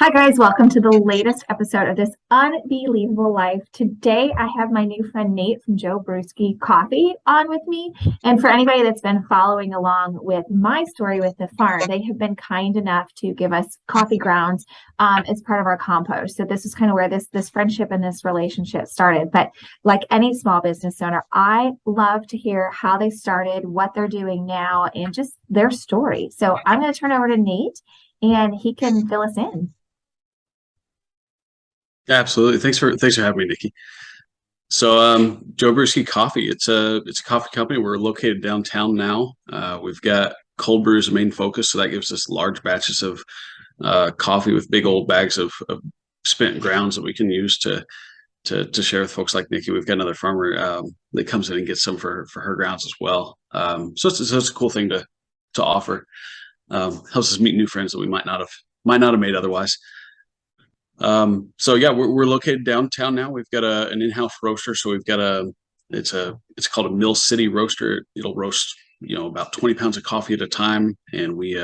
Hi, guys. Welcome to the latest episode of this Unbelievable Life. Today, I have my new friend Nate from Joe Brewski Coffee on with me. And for anybody that's been following along with my story with the farm, they have been kind enough to give us coffee grounds as part of our compost. So this is kind of where this friendship and this relationship started. But like any small business owner, I love to hear how they started, what they're doing now, and just their story. So I'm going to turn over to Nate and he can fill us in. Absolutely. Thanks for having me, Nikki. So, Joe Brewski Coffee. It's a coffee company. We're located downtown now. We've got cold brew as a main focus, so that gives us large batches of coffee with big old bags of spent grounds that we can use to share with folks like Nikki. We've got another farmer that comes in and gets some for her grounds as well. So it's a cool thing to offer. Helps us meet new friends that we might not have made otherwise. So yeah, we're located downtown now. We've got an in-house roaster. So we've got it's called a Mill City roaster. It'll roast, about 20 pounds of coffee at a time. And we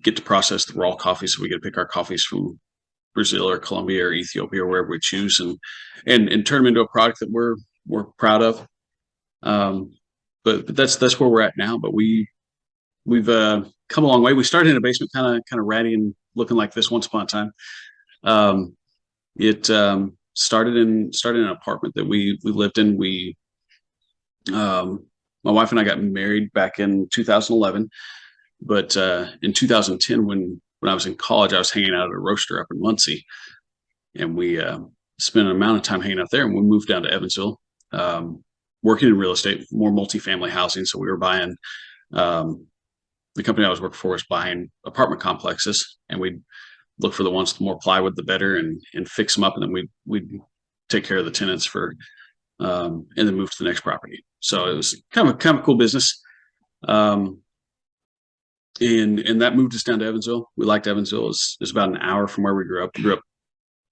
get to process the raw coffee. So we get to pick our coffees from Brazil or Colombia or Ethiopia or wherever we choose and turn them into a product that we're proud of. But that's where we're at now. But we've come a long way. We started in a basement, kind of ratty and looking like this once upon a time. It started in an apartment that we lived in. My wife and I got married back in 2011, but in 2010, when I was in college, I was hanging out at a roaster up in Muncie, and we spent an amount of time hanging out there. And we moved down to Evansville, working in real estate, more multifamily housing. So we were buying. The company I was working for was buying apartment complexes, and we'd look for the ones with more plywood, the better, and fix them up, and then we'd take care of the tenants and then move to the next property. So it was kind of cool business, and that moved us down to Evansville. We liked Evansville. It's about an hour from where we grew up. We grew up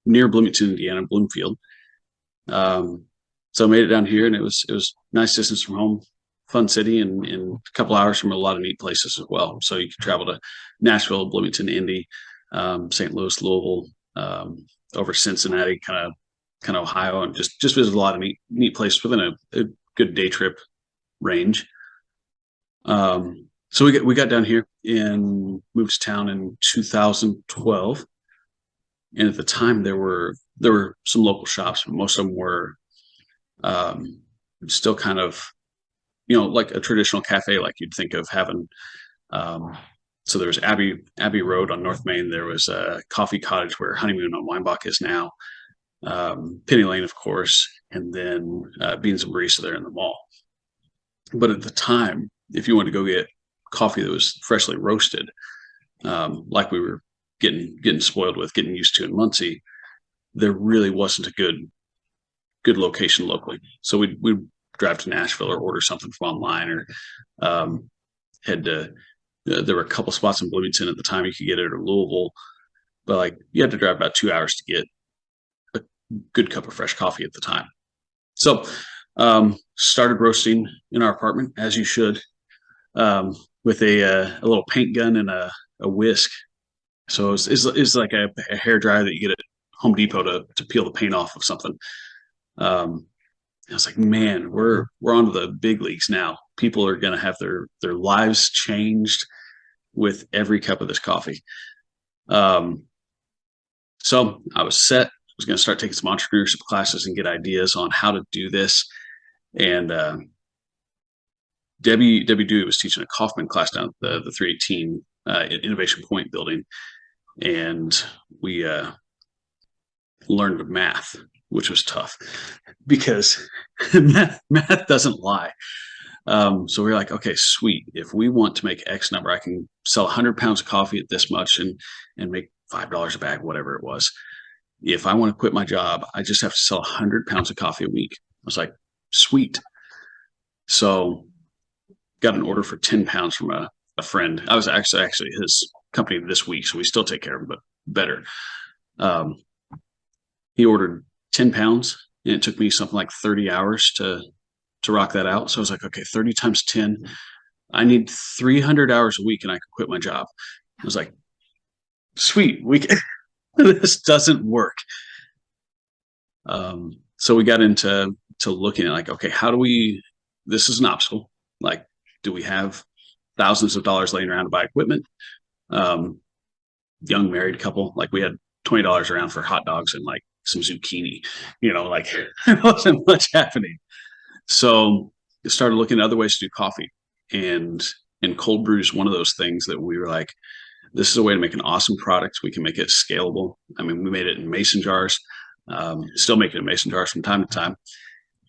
near Bloomington, Indiana, Bloomfield. So I made it down here, and it was nice distance from home. Fun city, and a couple hours from a lot of neat places as well. So you can travel to Nashville, Bloomington, Indy, St. Louis, Louisville, over Cincinnati, kind of Ohio, and just visit a lot of neat places within a good day trip range. So we got down here and moved to town in 2012, and at the time there were some local shops, but most of them were still kind of like a traditional cafe, like you'd think of having. So there was Abbey Road on North Main. There was a Coffee Cottage where Honeymoon on Weinbach is now. Penny Lane, of course, and then Beans and Barista there in the mall. But at the time, if you wanted to go get coffee that was freshly roasted, like we were getting spoiled with, getting used to in Muncie, there really wasn't a good location locally. So we'd drive to Nashville or order something from online, or head to. There were a couple spots in Bloomington at the time you could get it, or Louisville, but like you had to drive about 2 hours to get a good cup of fresh coffee at the time. So started roasting in our apartment, as you should, with a little paint gun and a whisk. So it's like a hair dryer that you get at Home Depot to peel the paint off of something. I was like, man, we're on to the big leagues now. People are going to have their lives changed with every cup of this coffee. So I was set. I was going to start taking some entrepreneurship classes and get ideas on how to do this. And Debbie Dewey was teaching a Kaufman class down at the 318 Innovation Point building, and we learned math, which was tough because math doesn't lie. So we were like, okay, sweet. If we want to make X number, I can sell 100 pounds of coffee at this much and make $5 a bag, whatever it was. If I want to quit my job, I just have to sell 100 pounds of coffee a week. I was like, sweet. So got an order for 10 pounds from a friend. I was actually his company this week, so we still take care of him, but better. He ordered 10 pounds, and it took me something like 30 hours to rock that out. So I was like, okay, 30 times 10, I need 300 hours a week and I could quit my job. I was like, sweet, this doesn't work. So we got into looking at like, okay, how do we, this is an obstacle. Like, do we have thousands of dollars laying around to buy equipment? Um, Young married couple, like we had $20 around for hot dogs and like some zucchini, like there wasn't much happening. So I started looking at other ways to do coffee. And cold brew is one of those things that we were like, this is a way to make an awesome product. We can make it scalable. I mean, we made it in mason jars, still make it in mason jars from time to time,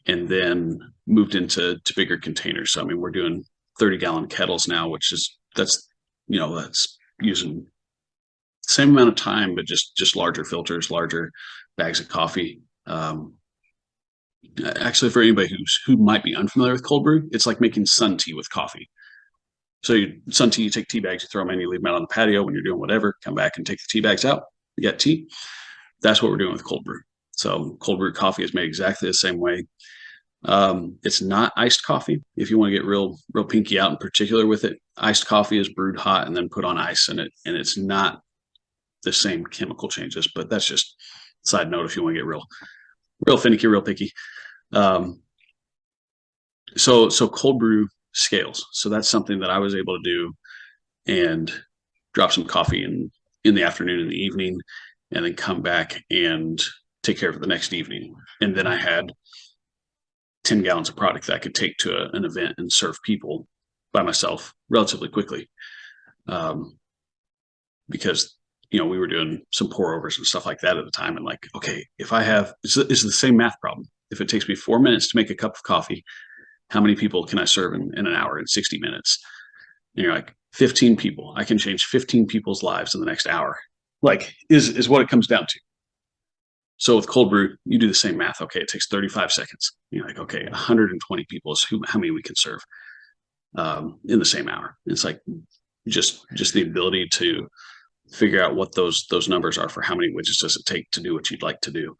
and then moved into bigger containers. So, I mean, we're doing 30-gallon kettles now, which is, that's using the same amount of time, but just larger filters, larger bags of coffee. Actually, for anybody who might be unfamiliar with cold brew, it's like making sun tea with coffee. So sun tea, you take tea bags, you throw them in, you leave them out on the patio when you're doing whatever, come back and take the tea bags out, you get tea. That's what we're doing with cold brew. So cold brew coffee is made exactly the same way. It's not iced coffee. If you want to get real pinky out in particular with it, iced coffee is brewed hot and then put on ice in it. And it's not the same chemical changes, but that's just side note if you want to get real finicky, real picky. So cold brew scales. So that's something that I was able to do and drop some coffee in the afternoon and the evening, and then come back and take care of it the next evening. And then I had 10 gallons of product that I could take to an event and serve people by myself relatively quickly. Because, we were doing some pour overs and stuff like that at the time. And like, okay, if I have, it's the same math problem. If it takes me 4 minutes to make a cup of coffee, how many people can I serve in an hour and 60 minutes? And you're like, 15 people. I can change 15 people's lives in the next hour. Like, is what it comes down to. So with cold brew, you do the same math. Okay, it takes 35 seconds. You're like, okay, 120 people is how many we can serve in the same hour. It's like just the ability to figure out what those numbers are for how many widgets does it take to do what you'd like to do.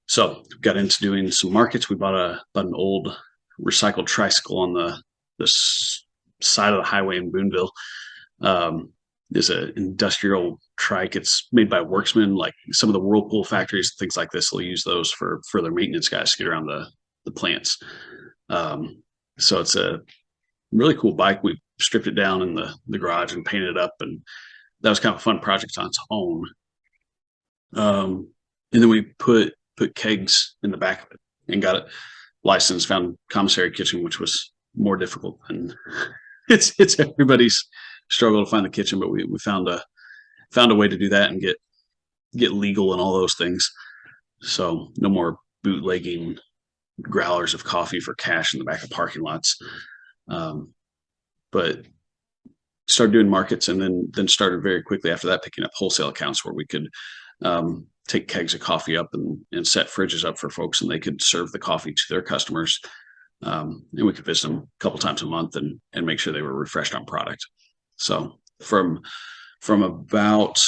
So got into doing some markets. We bought an old recycled tricycle on the side of the highway in Boonville. There's an industrial trike. It's made by Worksman, like some of the Whirlpool factories, things like this. They'll use those for their maintenance guys to get around the plants. So it's a really cool bike. We stripped it down in the garage and painted it up, and that was kind of a fun project on its own. And then we put kegs in the back of it and got it licensed. Found commissary kitchen, which was more difficult than it's everybody's struggle to find the kitchen, but we found a way to do that and get legal and all those things. So no more bootlegging growlers of coffee for cash in the back of parking lots. But started doing markets, and then started very quickly after that picking up wholesale accounts where we could take kegs of coffee up and set fridges up for folks, and they could serve the coffee to their customers. And we could visit them a couple times a month and make sure they were refreshed on product. So from about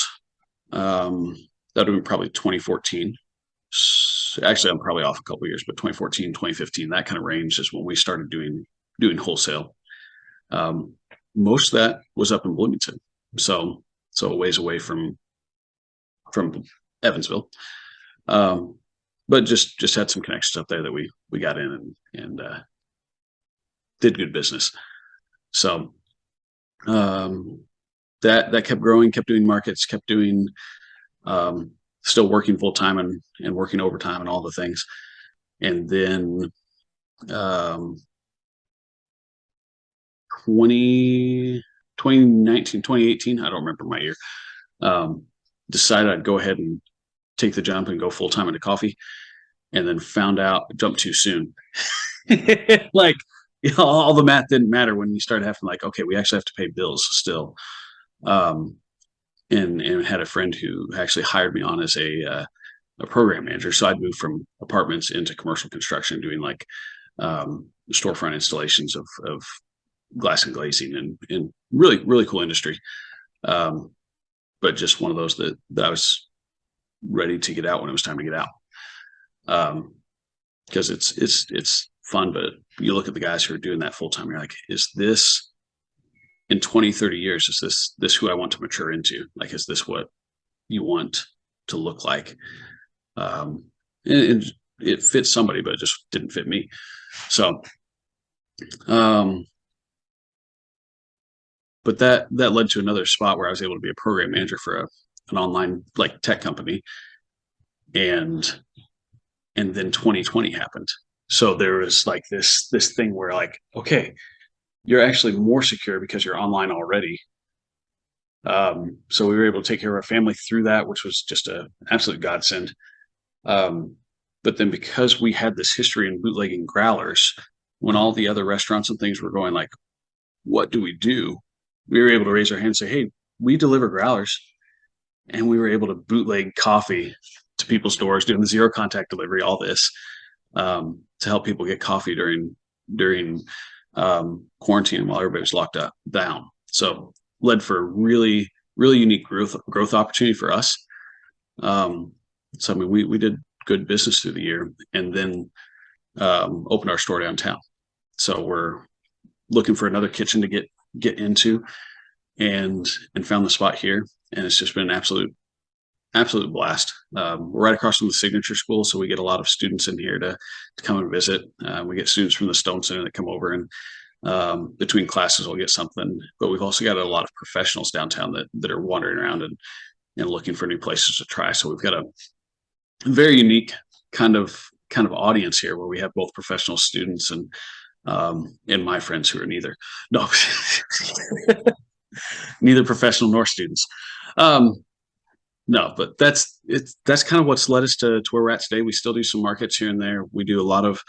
that would have been probably 2014. Actually, I'm probably off a couple of years, but 2014, 2015, that kind of range is when we started doing wholesale. Most of that was up in Bloomington, so a ways away from Evansville. But just had some connections up there that we got in and did good business. So that kept growing, kept doing markets, kept doing still working full time and working overtime and all the things. And then 2019, 2018, I don't remember my year, decided I'd go ahead and take the jump and go full time into coffee, and then found out jumped too soon. Like, all the math didn't matter when you started having like, okay, we actually have to pay bills still. And had a friend who actually hired me on as a program manager. So I'd moved from apartments into commercial construction, doing like storefront installations of glass and glazing, and really cool industry. But just one of those that I was ready to get out when it was time to get out. Because it's fun, but you look at the guys who are doing that full time, you're like, is this in 20, 30 years, is this who I want to mature into? Like, is this what you want to look like? And it fits somebody, but it just didn't fit me. So, but that led to another spot where I was able to be a program manager for an online like tech company, and then 2020 happened. So there was like this thing where like, okay, you're actually more secure because you're online already. So we were able to take care of our family through that, which was just an absolute godsend. But then because we had this history in bootlegging growlers, when all the other restaurants and things were going like, what do we do? We were able to raise our hand and say, hey, we deliver growlers. And we were able to bootleg coffee to people's doors, doing the zero contact delivery, all this, to help people get coffee during quarantine while everybody was locked up down. So led for a really, really unique growth opportunity for us. So I mean, we did good business through the year, and then opened our store downtown. So we're looking for another kitchen to get into, and found the spot here, and it's just been an absolute blast. We're right across from the Signature School, so we get a lot of students in here to come and visit. We get students from the Stone Center that come over, and between classes we'll get something. But we've also got a lot of professionals downtown that are wandering around and looking for new places to try. So we've got a very unique kind of audience here, where we have both professional students and my friends who are neither neither professional nor students. No, but that's kind of what's led us to where we're at today. We still do some markets here and there. We do a lot of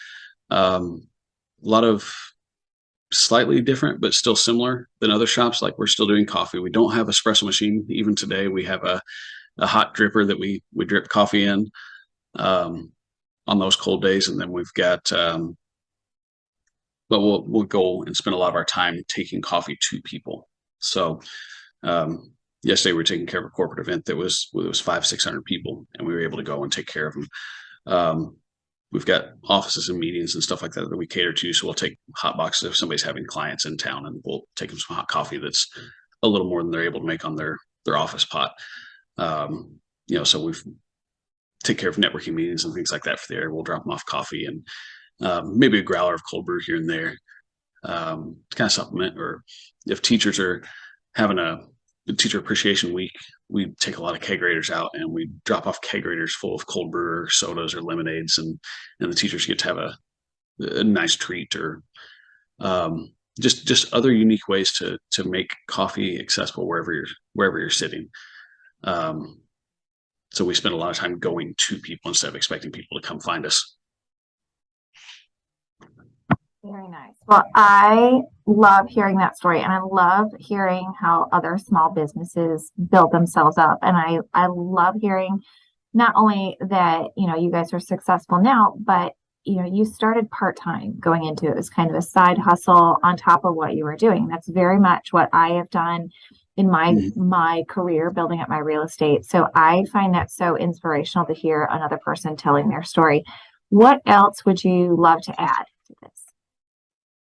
slightly different but still similar than other shops. Like, we're still doing coffee. We don't have espresso machine. Even today, we have a hot dripper that we drip coffee in on those cold days, and then we've got but we'll go and spend a lot of our time taking coffee to people. So yesterday we were taking care of a corporate event that was 500-600 people, and we were able to go and take care of them. We've got offices and meetings and stuff like that we cater to. So we'll take hot boxes if somebody's having clients in town, and we'll take them some hot coffee that's a little more than they're able to make on their office pot. So we've take care of networking meetings and things like that for the area. We'll drop them off coffee and maybe a growler of cold brew here and there to kind of supplement. Or if teachers are having a teacher appreciation week, we take a lot of keg graders out and we drop off keg graders full of cold brew or sodas or lemonades, and the teachers get to have a nice treat, or just other unique ways to make coffee accessible wherever you're sitting. So we spend a lot of time going to people instead of expecting people to come find us. Very nice. Well, I love hearing that story, and I love hearing how other small businesses build themselves up. And I love hearing not only that, you guys are successful now, but, you started part-time going into it as kind of a side hustle on top of what you were doing. That's very much what I have done in my career, building up my real estate. So I find that so inspirational to hear another person telling their story. What else would you love to add to this?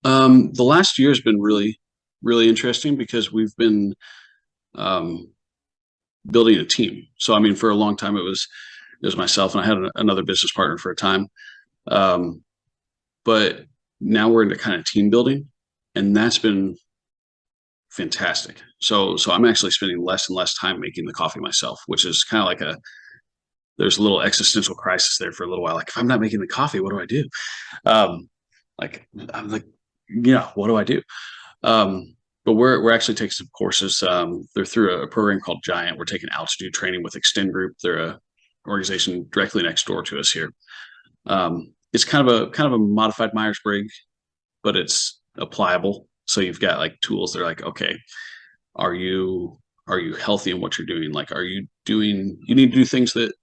The last year has been really, really interesting because we've been building a team. So, I mean, for a long time, it was myself, and I had another business partner for a time. But now we're into kind of team building, and that's been fantastic. So I'm actually spending less and less time making the coffee myself, which is kind of like there's a little existential crisis there for a little while. Like, if I'm not making the coffee, what do I do? I'm like, yeah, what do I do? But we're actually taking some courses. They're through a program called Giant. We're taking altitude training with Extend Group. They're a organization directly next door to us here. It's kind of a modified Myers-Briggs, but it's applicable. So you've got like tools that are like, okay, are you healthy in what you're doing? Like, you need to do things that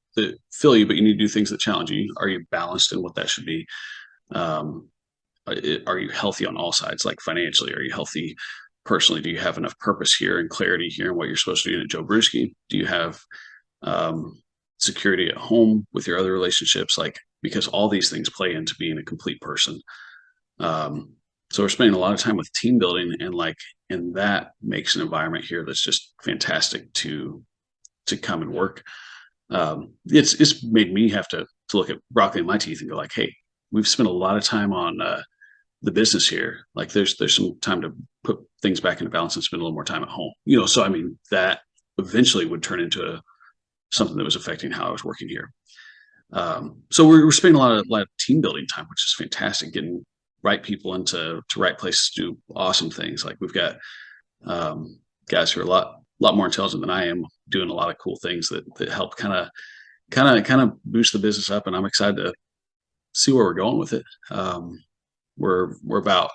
fill you, but you need to do things that challenge you. Are you balanced in what that should be? Are you healthy on all sides? Like, financially, are you healthy personally? Do you have enough purpose here and clarity here in what you're supposed to do at Joe Brewski? Do you have security at home with your other relationships? Like, because all these things play into being a complete person. So we're spending a lot of time with team building, and that makes an environment here that's just fantastic to come and work. It's made me have to look at broccoli in my teeth and go like, hey, we've spent a lot of time on the business here. Like there's some time to put things back into balance and spend a little more time at home. So I mean that eventually would turn into something that was affecting how I was working here. So we're spending a lot of team building time, which is fantastic. Getting right people into right places to do awesome things. Like we've got guys who are a lot more intelligent than I am, doing a lot of cool things that help kind of boost the business up. And I'm excited to see where we're going with it. We're about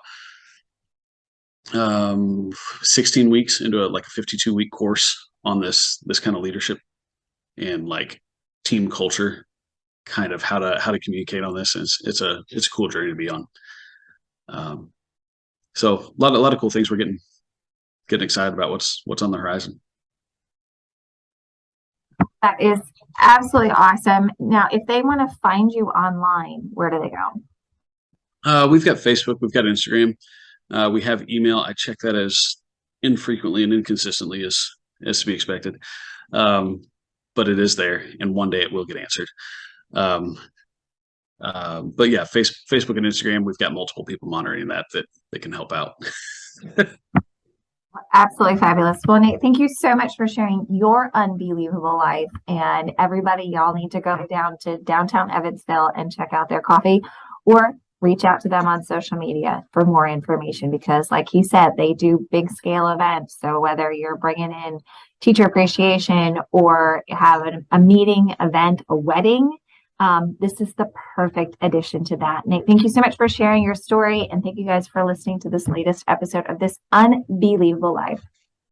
16 weeks into a 52-week course on this kind of leadership and like team culture, kind of how to communicate on this. And it's a cool journey to be on. So a lot of cool things. We're getting excited about what's on the horizon. That is absolutely awesome. Now, if they want to find you online, where do they go? We've got Facebook, we've got Instagram, we have email. I check that as infrequently and inconsistently as to be expected, but it is there, and one day it will get answered. But yeah, Facebook and Instagram, we've got multiple people monitoring that can help out. Absolutely fabulous. Well, Nate, thank you so much for sharing your unbelievable life. And everybody, y'all need to go down to downtown Evansville and check out their coffee, or reach out to them on social media for more information, because like he said, they do big scale events. So whether you're bringing in teacher appreciation or have a meeting, event, a wedding, this is the perfect addition to that. Nate, thank you so much for sharing your story, and thank you guys for listening to this latest episode of this Unbelievable Life.